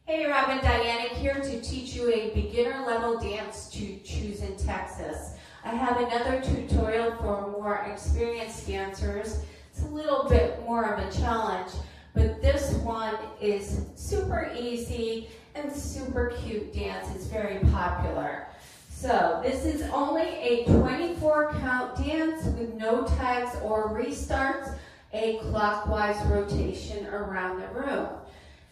Hey, Robin, Dyanick here to teach you a beginner level dance to Choosin Texas. I have another tutorial for more experienced dancers. It's a little bit more of a challenge, but this one is super easy and super cute dance. It's very popular. So this is only a 24 count dance with no tags or restarts, a clockwise rotation around the room.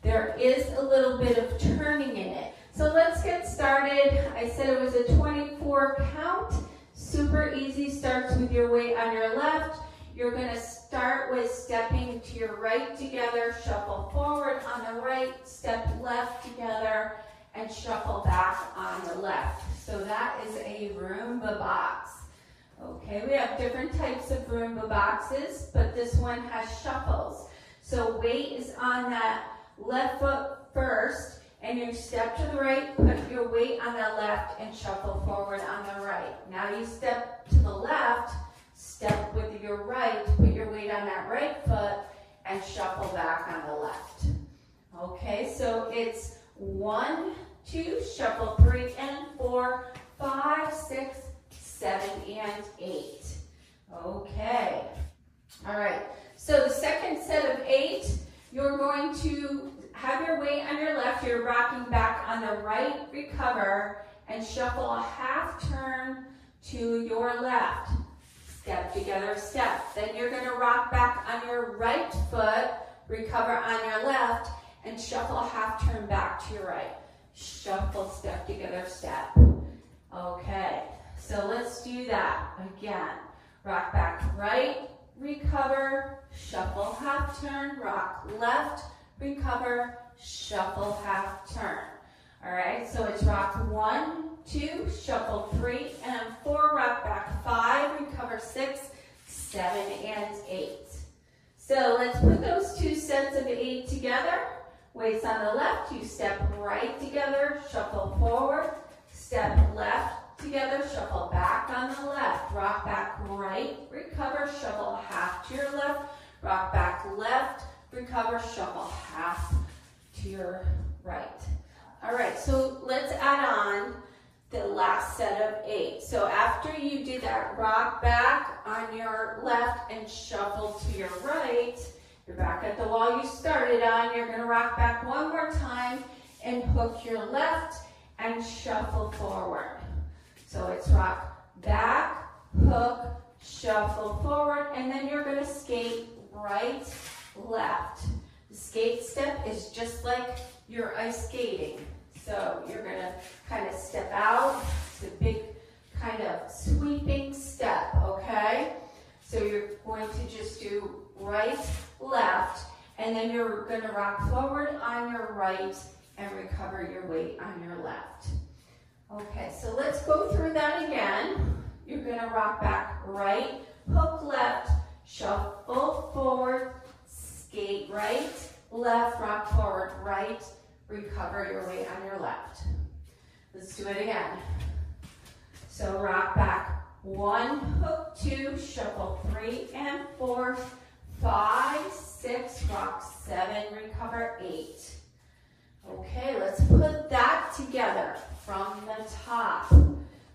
There is a little bit of turning in it. So let's get started. I said it was a 24 count. Super easy. Starts with your weight on your left. You're going to start with stepping to your right together, shuffle forward on the right, step left together, and shuffle back on the left. So that is a Roomba box. Okay, we have different types of Roomba boxes, but this one has shuffles. So weight is on that left foot first, and you step to the right, put your weight on the left, and shuffle forward on the right. Now you step to the left, step with your right, put your weight on that right foot, and shuffle back on the left. Okay, so it's 1, 2, shuffle 3 and 4, 5, 6, 7, and 8. Okay. All right. So the second set of 8, you're going to have your weight on your left. You're rocking back on the right, recover, and shuffle a half turn to your left. Step together, step. Then you're going to rock back on your right foot, recover on your left, and shuffle a half turn back to your right. Shuffle, step together, step. Okay, so let's do that again. Rock back right, recover, shuffle half turn, rock left, recover, shuffle half turn. All right, so it's rock 1, 2, shuffle 3 and 4, rock back 5, recover 6, 7, and 8. So let's put those two sets of 8 together. Weights on the left, you step right together, shuffle forward, step left together, shuffle back on the left, rock back right, recover, shuffle half to your left, rock back left, recover, shuffle half to your right. All right, so let's add on the last set of 8. So after you do that rock back on your left and shuffle to your right, you're back at the wall you started on. You're going to rock back one more time and hook your left and shuffle forward. So it's rock back, hook, shuffle forward, and then you're going to skate right, left. The skate step is just like your ice skating. So you're going to kind of step out. It's a big kind of sweeping step, okay? So you're going to just do right, left, and then you're going to rock forward on your right and recover your weight on your left. Okay, so let's go through that again. You're going to rock back right, hook left, shuffle forward, skate right, left, rock forward, right, recover your weight on your left. Let's do it again. So rock back 1, hook 2, shuffle 3 and 4, 5, 6, rock 7, recover 8. Okay, let's put that together from the top.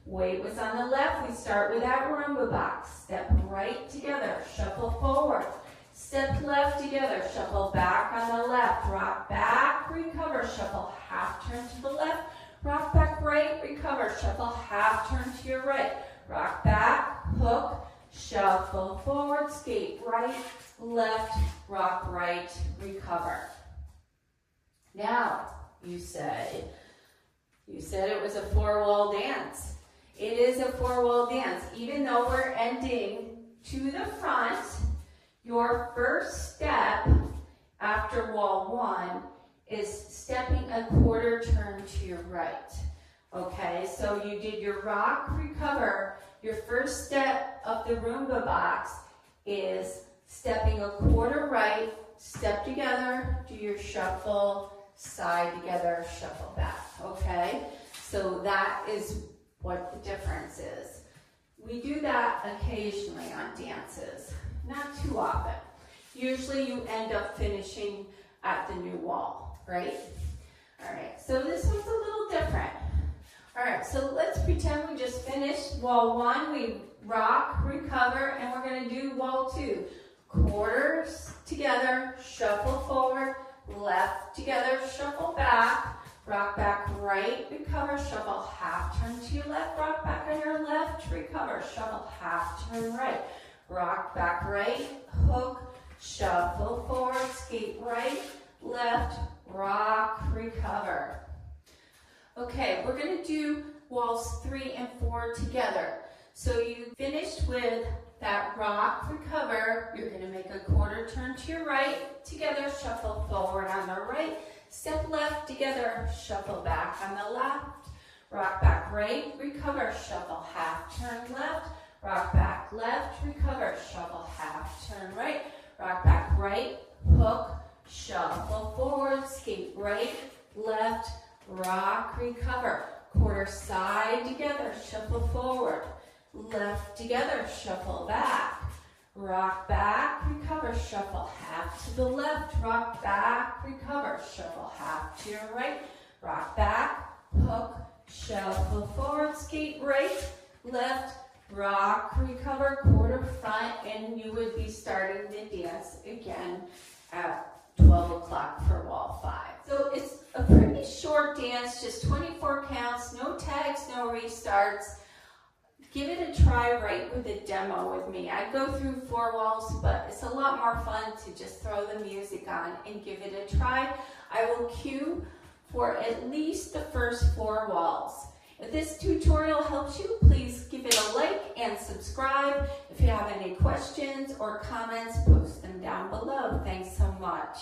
Weight was on the left. We start with that Roomba box. Step right together, shuffle forward. Step left together, shuffle back on the left. Rock back, recover, shuffle half turn to the left. Rock back right, recover, shuffle half turn to your right. Rock back, hook, shuffle forward, skate right, left, rock right, recover. Now, you said it was a 4-wall dance. It is a 4-wall dance. Even though we're ending to the front, your first step after wall 1 is stepping a quarter turn to your right. Okay, so you did your rock, recover. Your first step of the Roomba box is stepping a quarter right, step together, do your shuffle, side together, shuffle back. Okay, so that is what the difference is. We do that occasionally on dances, not too often. Usually you end up finishing at the new wall, right? All right, so this one's a little different. All right, so let's pretend we just finished wall 1. We rock, recover, and we're going to do wall 2. Quarters together, shuffle forward, left together, shuffle back, rock back right, recover, shuffle half turn to your left, rock back on your left, recover, shuffle half turn right, rock back right, hook, shuffle forward, skate right, left, rock, recover. Okay, we're going to do walls 3 and 4 together. So you finished with that rock, recover. You're going to make a quarter turn to your right, together, shuffle forward on the right, step left, together, shuffle back on the left, rock back right, recover, shuffle half turn left, rock back left, recover, shuffle half turn right, rock back right, hook, shuffle forward, skate right, left, rock, recover, quarter side together, shuffle forward, left together, shuffle back, rock back, recover, shuffle half to the left, rock back, recover, shuffle half to your right, rock back, hook, shuffle forward, skate right, left, rock, recover, quarter front, and you would be starting the dance again at 12 o'clock for wall 5. So it's a pretty short dance, just 24 counts, no tags, no restarts. Give it a try right with a demo with me. I go through 4 walls, but it's a lot more fun to just throw the music on and give it a try. I will cue for at least the first 4 walls. If this tutorial helps you, please give it a like and subscribe. If you have any questions or comments, post them down below. Thanks so much.